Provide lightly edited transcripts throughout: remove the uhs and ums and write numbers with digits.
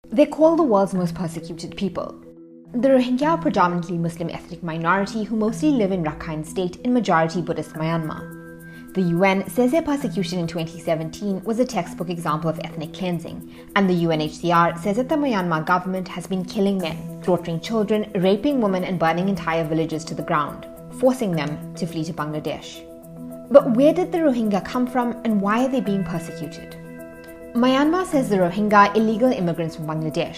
They're called the world's most persecuted people. The Rohingya are a predominantly Muslim ethnic minority who mostly live in Rakhine State in majority Buddhist Myanmar. The UN says their persecution in 2017 was a textbook example of ethnic cleansing, and the UNHCR says that the Myanmar government has been killing men, slaughtering children, raping women and burning entire villages to the ground, forcing them to flee to Bangladesh. But where did the Rohingya come from and why are they being persecuted? Myanmar says the Rohingya are illegal immigrants from Bangladesh.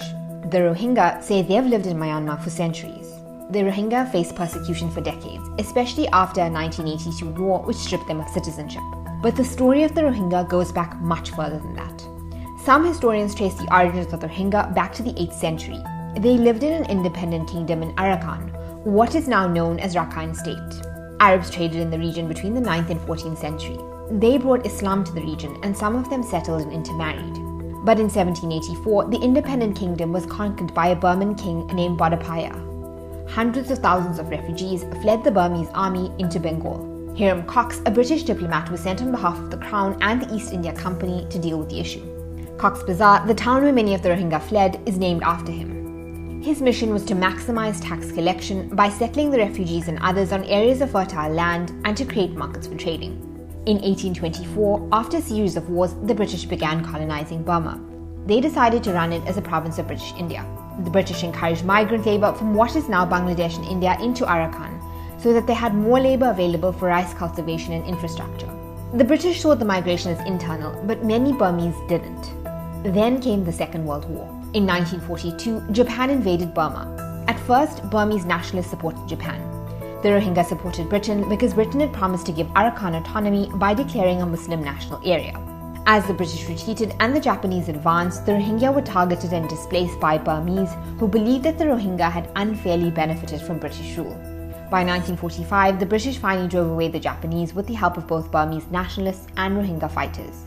The Rohingya say they've lived in Myanmar for centuries. The Rohingya face persecution for decades, especially after a 1982 war which stripped them of citizenship. But the story of the Rohingya goes back much further than that. Some historians trace the origins of the Rohingya back to the 8th century. They lived in an independent kingdom in Arakan, what is now known as Rakhine State. Arabs traded in the region between the 9th and 14th century. They brought Islam to the region and some of them settled and intermarried. But in 1784, the independent kingdom was conquered by a Burman king named Bodapaya. Hundreds of thousands of refugees fled the Burmese army into Bengal. Hiram Cox, a British diplomat, was sent on behalf of the Crown and the East India Company to deal with the issue. Cox's Bazar, the town where many of the Rohingya fled, is named after him. His mission was to maximize tax collection by settling the refugees and others on areas of fertile land and to create markets for trading. In 1824, after a series of wars, the British began colonizing Burma. They decided to run it as a province of British India. The British encouraged migrant labour from what is now Bangladesh and India into Arakan, so that they had more labour available for rice cultivation and infrastructure. The British saw the migration as internal, but many Burmese didn't. Then came the Second World War. In 1942, Japan invaded Burma. At first, Burmese nationalists supported Japan. The Rohingya supported Britain because Britain had promised to give Arakan autonomy by declaring a Muslim national area. As the British retreated and the Japanese advanced, the Rohingya were targeted and displaced by Burmese who believed that the Rohingya had unfairly benefited from British rule. By 1945, the British finally drove away the Japanese with the help of both Burmese nationalists and Rohingya fighters.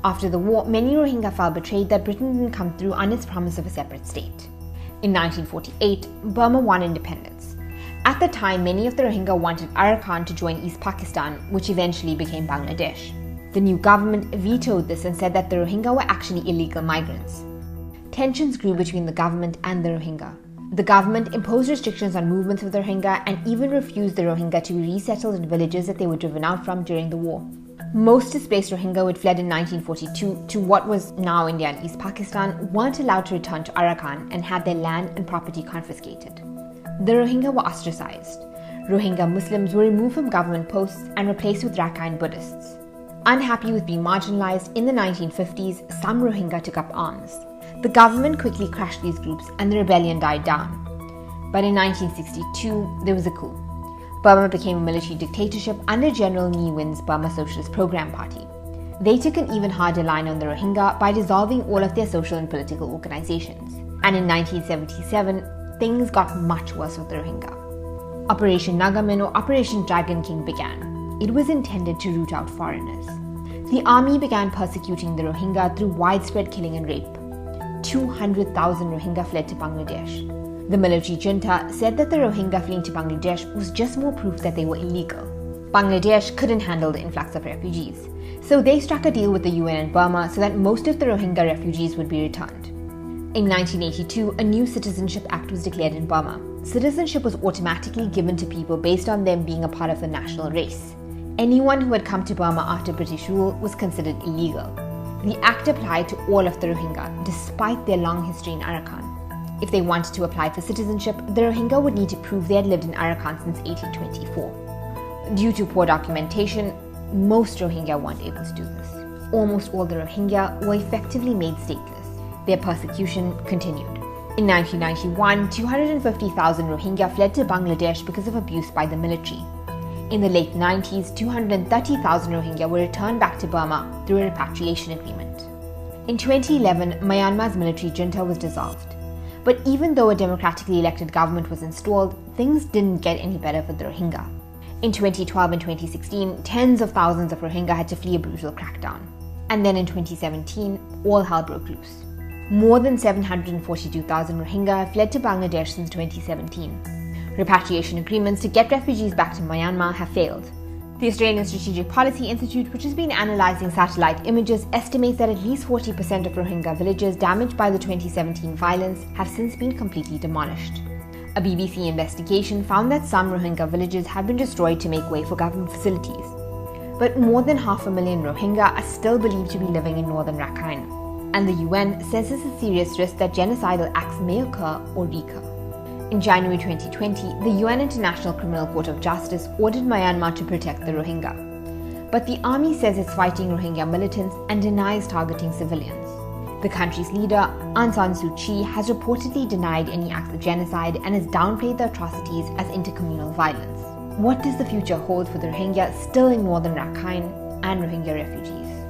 After the war, many Rohingya felt betrayed that Britain didn't come through on its promise of a separate state. In 1948, Burma won independence. At the time, many of the Rohingya wanted Arakan to join East Pakistan, which eventually became Bangladesh. The new government vetoed this and said that the Rohingya were actually illegal migrants. Tensions grew between the government and the Rohingya. The government imposed restrictions on movements of the Rohingya and even refused the Rohingya to be resettled in villages that they were driven out from during the war. Most displaced Rohingya who had fled in 1942 to what was now India and East Pakistan weren't allowed to return to Arakan and had their land and property confiscated. The Rohingya were ostracized. Rohingya Muslims were removed from government posts and replaced with Rakhine Buddhists. Unhappy with being marginalized, in the 1950s, some Rohingya took up arms. The government quickly crushed these groups and the rebellion died down. But in 1962, there was a coup. Burma became a military dictatorship under General Ne Win's Burma Socialist Program Party. They took an even harder line on the Rohingya by dissolving all of their social and political organizations. And in 1977, things got much worse with the Rohingya. Operation Nagamin or Operation Dragon King began. It was intended to root out foreigners. The army began persecuting the Rohingya through widespread killing and rape. 200,000 Rohingya fled to Bangladesh. The military junta said that the Rohingya fleeing to Bangladesh was just more proof that they were illegal. Bangladesh couldn't handle the influx of refugees, so they struck a deal with the UN and Burma so that most of the Rohingya refugees would be returned. In 1982, a new Citizenship Act was declared in Burma. Citizenship was automatically given to people based on them being a part of the national race. Anyone who had come to Burma after British rule was considered illegal. The act applied to all of the Rohingya, despite their long history in Arakan. If they wanted to apply for citizenship, the Rohingya would need to prove they had lived in Arakan since 1824. Due to poor documentation, most Rohingya weren't able to do this. Almost all the Rohingya were effectively made stateless. Their persecution continued. In 1991, 250,000 Rohingya fled to Bangladesh because of abuse by the military. In the late 90s, 230,000 Rohingya were returned back to Burma through a repatriation agreement. In 2011, Myanmar's military junta was dissolved. But even though a democratically elected government was installed, things didn't get any better for the Rohingya. In 2012 and 2016, tens of thousands of Rohingya had to flee a brutal crackdown. And then in 2017, all hell broke loose. More than 742,000 Rohingya have fled to Bangladesh since 2017. Repatriation agreements to get refugees back to Myanmar have failed. The Australian Strategic Policy Institute, which has been analysing satellite images, estimates that at least 40% of Rohingya villages damaged by the 2017 violence have since been completely demolished. A BBC investigation found that some Rohingya villages have been destroyed to make way for government facilities. But more than 500,000 Rohingya are still believed to be living in northern Rakhine. And the UN says there's a serious risk that genocidal acts may occur or recur. In January 2020, the UN International Criminal Court of Justice ordered Myanmar to protect the Rohingya. But the army says it's fighting Rohingya militants and denies targeting civilians. The country's leader, Aung San Suu Kyi, has reportedly denied any acts of genocide and has downplayed the atrocities as intercommunal violence. What does the future hold for the Rohingya still in northern Rakhine and Rohingya refugees?